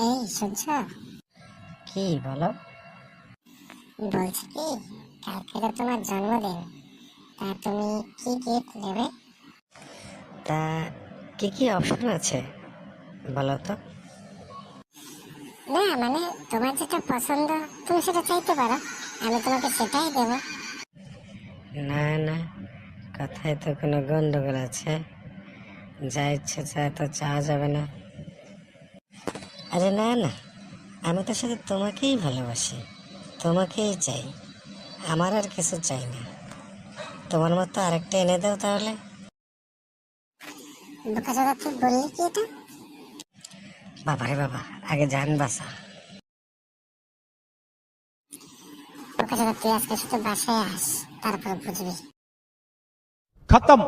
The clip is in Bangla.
এই শুনছো? কি বলো? বলছি কি, কালকে তো তোমার জন্মদিন, তা তুমি কি গিফট নেবে? তা কি কি অপশন আছে বলো তো? না মানে, তোমার যেটা পছন্দ তুমি সেটা চাইতে পারো, আমি তোমাকে সেটাই দেবো। না না, কথায় তো কোনো গন্ডগোল আছে। যা ইচ্ছে চায় তো চাওয়া যাবে না। আরে না না, আমি তো শুধু তোমাকেই ভালোবাসি, তোমাকেই চাই, আমার আর কিছু চাই না। তোমার মতো আরেকটা এনে দাও তাহলে। বোকাচোদা, তুই বললি কি এটা? বাবারে বাবা, আগে জান বাঁচা। বোকাচোদা, তুই আজকে শুধু বাসায় আস, তারপর বুঝবি। खत्म।